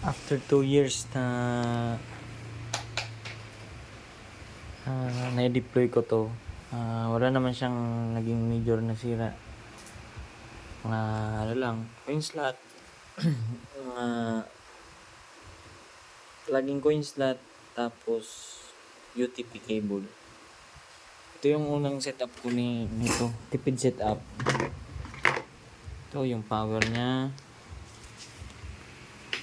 After 2 years na na-deploy ko to, wala naman siyang naging major na sira. Ano lang, coin slot, mga laging coin slot, tapos UTP cable. Ito yung unang setup ko nito, tipid setup. Ito yung power niya,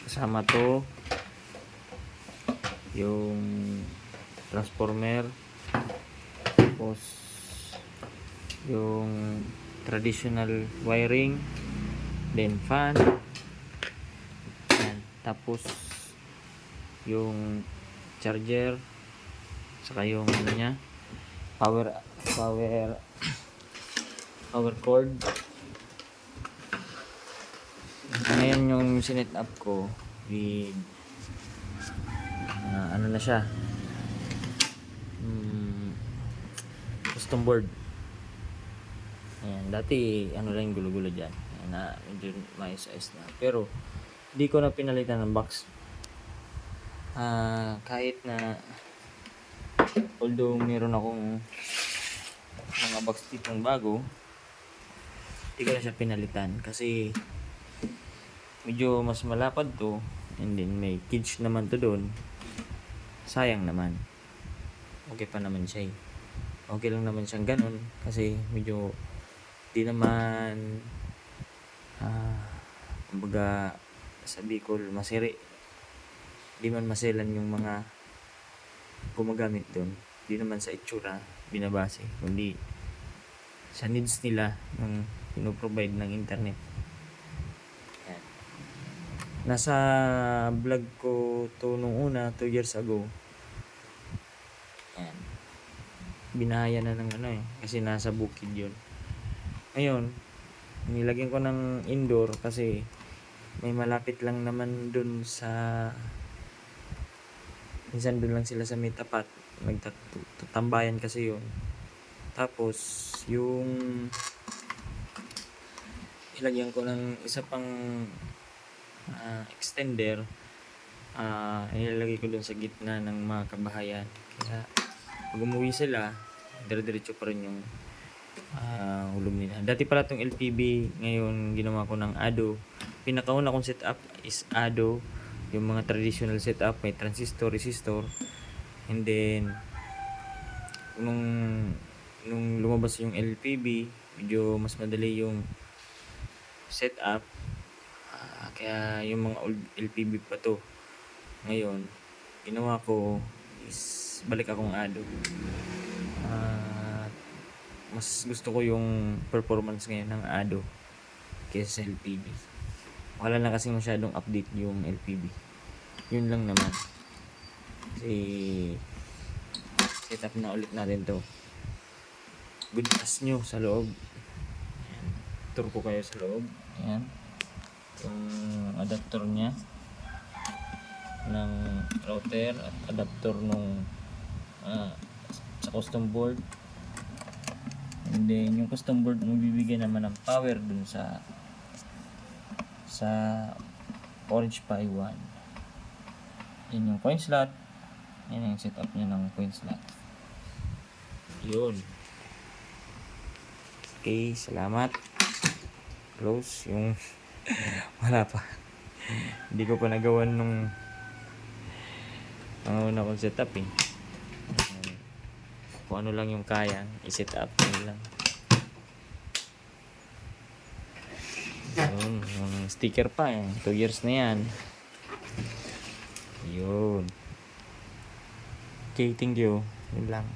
kasama to yung transformer, tapos yung traditional wiring, then fan, yan. Tapos yung charger, saka yung ano niya, power cord. Ngayon yung sinet up ko with ano na siya, custom board. Ayan, dati ano lang yung gulo-gulo dyan. Ayan, na medyo mais-ayos na. Pero di ko na pinalitan ng box. Kahit na although meron akong mga box ditong bago, di ko na siya pinalitan kasi medyo mas malapad to, and then may cage naman to doon. Sayang naman. Okay pa naman siya eh. Okay lang naman siyang ganun kasi medyo di naman kumbaga sa Bicol masiri, di man maselan yung mga gumagamit doon. Di naman sa itsura binabase, kundi sa needs nila ng pinoprovide ng internet. Yan. Nasa vlog ko to nung una 2 years ago. Yan. Binahaya na ng kasi nasa bukid yun. Ngayon, nilagyan ko ng indoor kasi may malapit lang naman dun sa, minsan dun lang sila sa may tapat, nagtatambayan kasi yun. Tapos yung ilagyan ko ng isa pang extender, ilalagay ko dun sa gitna ng mga kabahayan. Kaya pag umuwi sila, dire-diretso pa rin yung hulog nila. Dati pala itong LPB, ngayon ginawa ko ng ADO. Pinakauna kong setup is ADO, yung mga traditional setup, may transistor, resistor, and then nung lumabas yung LPB, medyo mas madali yung setup, kaya yung mga old LPB pa to. Ngayon ginawa ko is balik akong ADO. Mas gusto ko yung performance ngayon ng ADO kaysa sa LPB. Wala na kasi masyadong update yung LPB. Yun lang naman. Kasi set up na ulit natin to. Good pass nyo sa loob. Ayan. Tour ko kayo sa loob. Ayan. Yung adapter nya ng router at adapter nung sa custom board. And then yung custom board magbibigay naman ng power dun sa Orange Pi 1. Yan yung coin slot. Yan yung setup niya ng coin slot. Yun. Okay, salamat. Close yung wala pa. Hindi ko pa nagawan nung panguna kong setup eh. Kung ano lang yung kaya i-set up lang. Yun, yung sticker pa 2 years na yan. Yun. Okay, thank you. Yun lang.